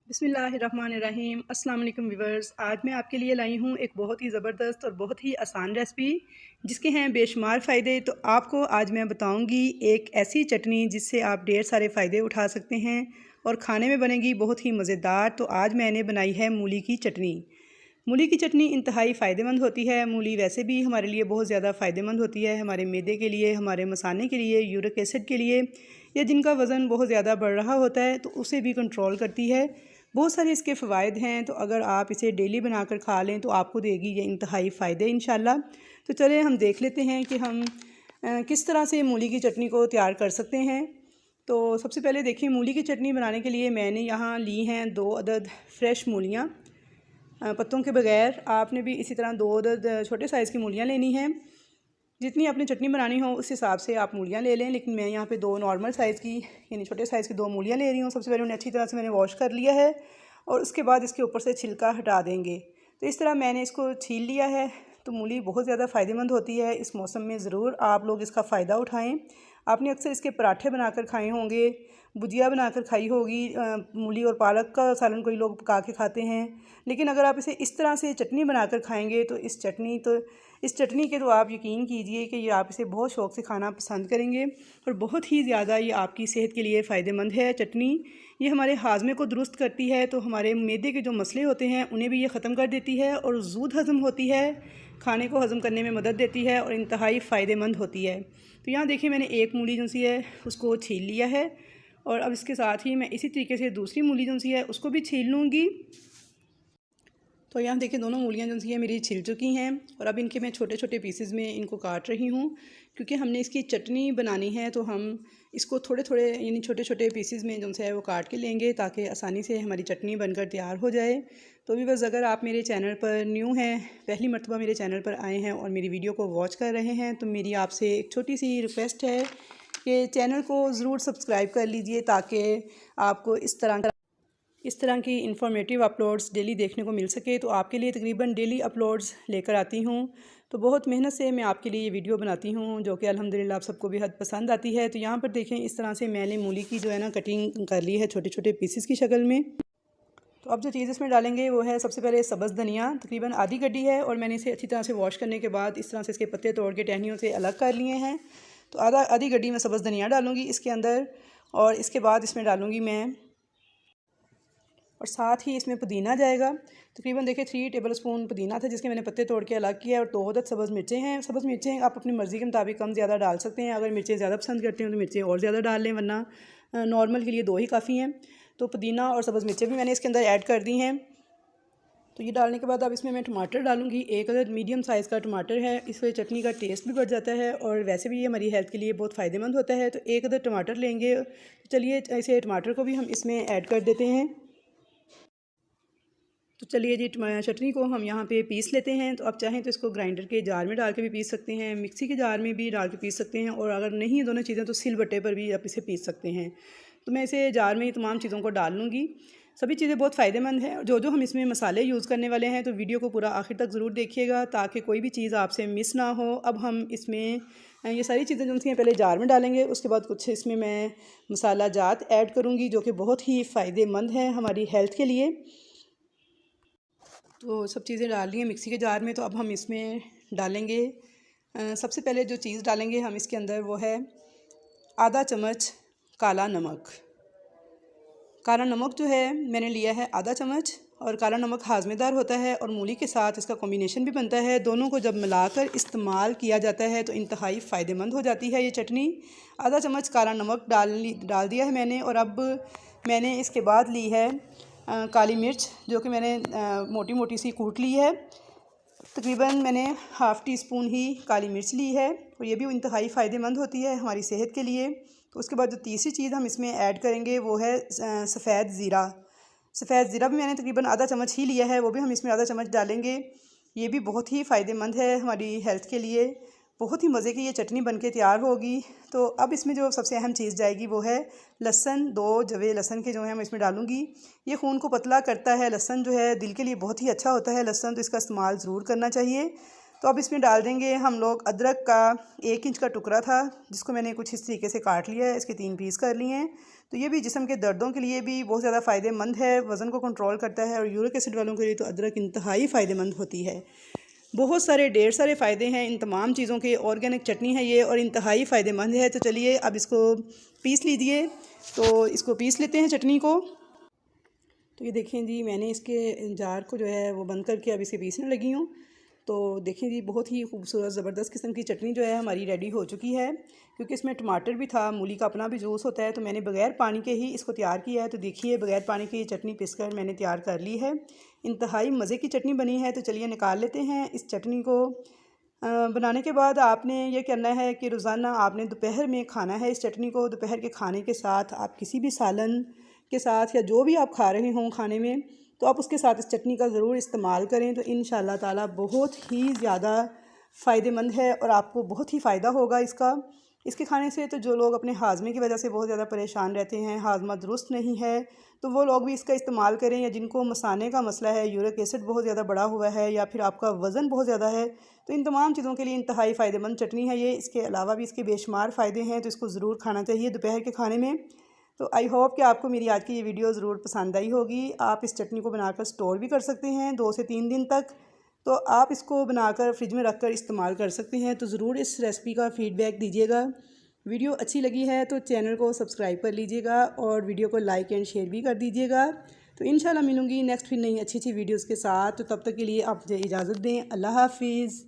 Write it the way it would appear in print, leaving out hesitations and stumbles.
बिस्मिल्लाहिर्रहमानिर्रहीम। अस्सलाम वालेकुम व्यूअर्स। आज मैं आपके लिए लाई हूँ एक बहुत ही ज़बरदस्त और बहुत ही आसान रेसिपी जिसके हैं बेशुमार फ़ायदे। तो आपको आज मैं बताऊँगी एक ऐसी चटनी जिससे आप ढेर सारे फ़ायदे उठा सकते हैं और खाने में बनेगी बहुत ही मज़ेदार। तो आज मैंने बनाई है मूली की चटनी। मूली की चटनी इंतहाई फ़ायदेमंद होती है। मूली वैसे भी हमारे लिए बहुत ज़्यादा फ़ायदेमंद होती है, हमारे मैदे के लिए, हमारे मसाने के लिए, यूरिक एसिड के लिए, या जिनका वज़न बहुत ज़्यादा बढ़ रहा होता है तो उसे भी कंट्रोल करती है। बहुत सारे इसके फ़वाइद हैं, तो अगर आप इसे डेली बनाकर खा लें तो आपको देगी ये इंतहाई फ़ायदे इंशाल्लाह। तो चलें हम देख लेते हैं कि हम किस तरह से मूली की चटनी को तैयार कर सकते हैं। तो सबसे पहले देखिए, मूली की चटनी बनाने के लिए मैंने यहाँ ली हैं 2 अदद फ्रेश मूलियाँ पत्तों के बगैर। आपने भी इसी तरह 2 अदद छोटे साइज़ की मूलियाँ लेनी हैं। जितनी आपने चटनी बनानी हो उस हिसाब से आप मूलियाँ ले लें, लेकिन मैं यहाँ पे 2 नॉर्मल साइज़ की यानी छोटे साइज़ की 2 मूलियाँ ले रही हूँ। सबसे पहले उन्हें अच्छी तरह से मैंने वॉश कर लिया है और उसके बाद इसके ऊपर से छिलका हटा देंगे। तो इस तरह मैंने इसको छील लिया है। तो मूली बहुत ज़्यादा फ़ायदेमंद होती है, इस मौसम में ज़रूर आप लोग इसका फ़ायदा उठाएँ। आपने अक्सर इसके पराठे बनाकर खाए होंगे, भुजिया बनाकर खाई होगी। मूली और पालक का सालन कोई लोग पका के खाते हैं, लेकिन अगर आप इसे इस तरह से चटनी बनाकर खाएंगे तो इस चटनी के तो आप यकीन कीजिए कि ये आप इसे बहुत शौक़ से खाना पसंद करेंगे और बहुत ही ज़्यादा ये आपकी सेहत के लिए फ़ायदेमंद है। चटनी ये हमारे हाजमे को दुरुस्त करती है, तो हमारे मैदे के जो मसले होते हैं उन्हें भी ये ख़त्म कर देती है और ज़ूद हज़म होती है, खाने को हज़म करने में मदद देती है और इंतहाई फ़ायदेमंद होती है। तो यहाँ देखिए, मैंने एक मूली जो सी है उसको छील लिया है और अब इसके साथ ही मैं इसी तरीके से दूसरी मूली जो सी है उसको भी छील लूँगी। तो यहाँ देखिए, दोनों मूलियाँ जो सी है मेरी छिल चुकी हैं और अब इनके मैं छोटे छोटे पीसेस में इनको काट रही हूँ। क्योंकि हमने इसकी चटनी बनानी है तो हम इसको थोड़े थोड़े यानी छोटे छोटे पीसेस में जो है वो काट के लेंगे ताकि आसानी से हमारी चटनी बनकर तैयार हो जाए। तो भी बस, अगर आप मेरे चैनल पर न्यू हैं, पहली मरतबा मेरे चैनल पर आए हैं और मेरी वीडियो को वॉच कर रहे हैं, तो मेरी आपसे एक छोटी सी रिक्वेस्ट है कि चैनल को ज़रूर सब्सक्राइब कर लीजिए ताकि आपको इस तरह की इन्फॉर्मेटिव अपलोड्स डेली देखने को मिल सके। तो आपके लिए तकरीबन डेली अपलोड्स लेकर आती हूँ। तो बहुत मेहनत से मैं आपके लिए ये वीडियो बनाती हूँ जो कि अल्हम्दुलिल्लाह आप सबको बेहद पसंद आती है। तो यहाँ पर देखें, इस तरह से मैंने मूली की जो है ना कटिंग कर ली है छोटे छोटे पीसेस की शक्ल में। तो अब जो चीज़ इसमें डालेंगे वो है सबसे पहले सब्ज़ धनिया, तकरीबन आधी गड्डी है और मैंने इसे अच्छी तरह से वॉश करने के बाद इस तरह से इसके पत्ते तोड़ के टहनियों से अलग कर लिए हैं। तो आधी गड्डी में सब्ज़ धनिया डालूँगी इसके अंदर और इसके बाद इसमें डालूँगी मैं, और साथ ही इसमें पुदीना जाएगा। तकरीबन देखिए 3 टेबल स्पून पुदीना था जिसके मैंने पत्ते तोड़ के अलग किया, और 2 अदद सब्ज़ मिर्चें हैं। सब्ज़ मिर्चें आप अपनी मर्ज़ी के मुताबिक कम ज़्यादा डाल सकते हैं। अगर मिर्चें ज़्यादा पसंद करते हैं तो मिर्चें और ज़्यादा डाल लें, वरना नॉर्मल के लिए 2 ही काफ़ी हैं। तो पुदीना और सब्ज़ मिर्चें भी मैंने इसके अंदर ऐड कर दी हैं। तो ये डालने के बाद अब इसमें मैं टमाटर डालूँगी। 1 अदद मीडियम साइज़ का टमाटर है, इससे चटनी का टेस्ट भी बढ़ जाता है और वैसे भी ये हमारी हेल्थ के लिए बहुत फ़ायदेमंद होता है। तो 1 अदद टमाटर लेंगे। चलिए ऐसे टमाटर को भी हम इसमें ऐड कर देते हैं। तो चलिए जी, चटनी को हम यहाँ पे पीस लेते हैं। तो आप चाहें तो इसको ग्राइंडर के जार में डाल के भी पीस सकते हैं, मिक्सी के जार में भी डाल के पीस सकते हैं, और अगर नहीं दोनों चीज़ें तो सिलबट्टे पर भी आप इसे पीस सकते हैं। तो मैं इसे जार में ही तमाम चीज़ों को डाल लूँगी। सभी चीज़ें बहुत फ़ायदेमंद हैं। जो जो हम इसमें मसाले यूज़ करने वाले हैं तो वीडियो को पूरा आखिर तक ज़रूर देखिएगा ताकि कोई भी चीज़ आपसे मिस ना हो। अब हम इसमें ये सारी चीज़ें जो सी हैं पहले जार में डालेंगे, उसके बाद कुछ इसमें मैं मसाला जात ऐड करूँगी जो कि बहुत ही फ़ायदेमंद है हमारी हेल्थ के लिए। तो सब चीज़ें डाल ली हैं मिक्सी के जार में। तो अब हम इसमें डालेंगे, सबसे पहले जो चीज़ डालेंगे हम इसके अंदर वो है आधा चम्मच काला नमक। काला नमक जो है मैंने लिया है आधा चम्मच, और काला नमक हाजमेदार होता है और मूली के साथ इसका कॉम्बिनेशन भी बनता है। दोनों को जब मिलाकर इस्तेमाल किया जाता है तो इंतहाई फ़ायदेमंद हो जाती है ये चटनी। आधा चम्मच काला नमक डाल दिया है मैंने। और अब मैंने इसके बाद ली है काली मिर्च, जो कि मैंने मोटी मोटी सी कूट ली है। तकरीबन मैंने हाफ़ टी स्पून ही काली मिर्च ली है और ये भी इंतहाई फ़ायदेमंद होती है हमारी सेहत के लिए। तो उसके बाद जो तीसरी चीज़ हम इसमें ऐड करेंगे वो है सफ़ेद ज़ीरा। सफ़ेद ज़ीरा भी मैंने तकरीबन आधा चम्मच ही लिया है, वो भी हम इसमें आधा चम्मच डालेंगे। ये भी बहुत ही फ़ायदेमंद है हमारी हेल्थ के लिए। बहुत ही मज़े की ये चटनी बनके तैयार होगी। तो अब इसमें जो सबसे अहम चीज़ जाएगी वो है लहसुन। 2 जवे लहसुन के जो हैं मैं इसमें डालूँगी। ये खून को पतला करता है। लहसुन जो है दिल के लिए बहुत ही अच्छा होता है लहसुन, तो इसका इस्तेमाल ज़रूर करना चाहिए। तो अब इसमें डाल देंगे हम लोग अदरक का 1 इंच का टुकड़ा था, जिसको मैंने कुछ इस तरीके से काट लिया है। इसके 3 पीस कर लिए हैं। तो ये भी जिस्म के दर्दों के लिए भी बहुत ज़्यादा फ़ायदेमंद है, वज़न को कंट्रोल करता है। और यूरिक एसिड वालों के लिए तो अदरक इंतहाई फ़ायदेमंद होती है। बहुत सारे ढेर सारे फ़ायदे हैं इन तमाम चीज़ों के। ऑर्गेनिक चटनी है ये और इंतहाई फ़ायदेमंद है। तो चलिए अब इसको पीस लीजिए। तो इसको पीस लेते हैं चटनी को। तो ये देखें जी, मैंने इसके जार को जो है वो बंद करके अब इसे पीसने लगी हूँ। तो देखें जी, बहुत ही खूबसूरत ज़बरदस्त किस्म की चटनी जो है हमारी रेडी हो चुकी है। क्योंकि इसमें टमाटर भी था, मूली का अपना भी जूस होता है, तो मैंने बग़ैर पानी के ही इसको तैयार किया है। तो देखिए, बग़ैर पानी की ये चटनी पीसकर मैंने तैयार कर ली है। इंतहाई मज़े की चटनी बनी है। तो चलिए निकाल लेते हैं इस चटनी को। बनाने के बाद आपने ये करना है कि रोज़ाना आपने दोपहर में खाना है इस चटनी को। दोपहर के खाने के साथ आप किसी भी सालन के साथ या जो भी आप खा रहे हों खाने में, तो आप उसके साथ इस चटनी का ज़रूर इस्तेमाल करें। तो इंशाअल्लाह ताला बहुत ही ज़्यादा फ़ायदेमंद है और आपको बहुत ही फ़ायदा होगा इसके खाने से। तो जो लोग अपने हाजमे की वजह से बहुत ज़्यादा परेशान रहते हैं, हाजमा दुरुस्त नहीं है, तो वो लोग भी इसका इस्तेमाल करें। या जिनको मसाने का मसला है, यूरिक एसिड बहुत ज़्यादा बढ़ा हुआ है, या फिर आपका वज़न बहुत ज़्यादा है, तो इन तमाम चीज़ों के लिए इंतहाई फ़ायदेमंद चटनी है ये। इसके अलावा भी इसके बेशुमार फ़ायदे हैं, तो इसको ज़रूर खाना चाहिए दोपहर के खाने में। तो आई होप कि आपको मेरी आज की ये वीडियो ज़रूर पसंद आई होगी। आप इस चटनी को बनाकर स्टोर भी कर सकते हैं 2 से 3 दिन तक। तो आप इसको बनाकर फ्रिज में रख कर इस्तेमाल कर सकते हैं। तो ज़रूर इस रेसिपी का फ़ीडबैक दीजिएगा। वीडियो अच्छी लगी है तो चैनल को सब्सक्राइब कर लीजिएगा और वीडियो को लाइक एंड शेयर भी कर दीजिएगा। तो इंशाल्लाह मिलूँगी नेक्स्ट फिर नई अच्छी वीडियोज़ के साथ। तो तब तक के लिए आप मुझे इजाज़त दें। अल्लाह हाफिज़।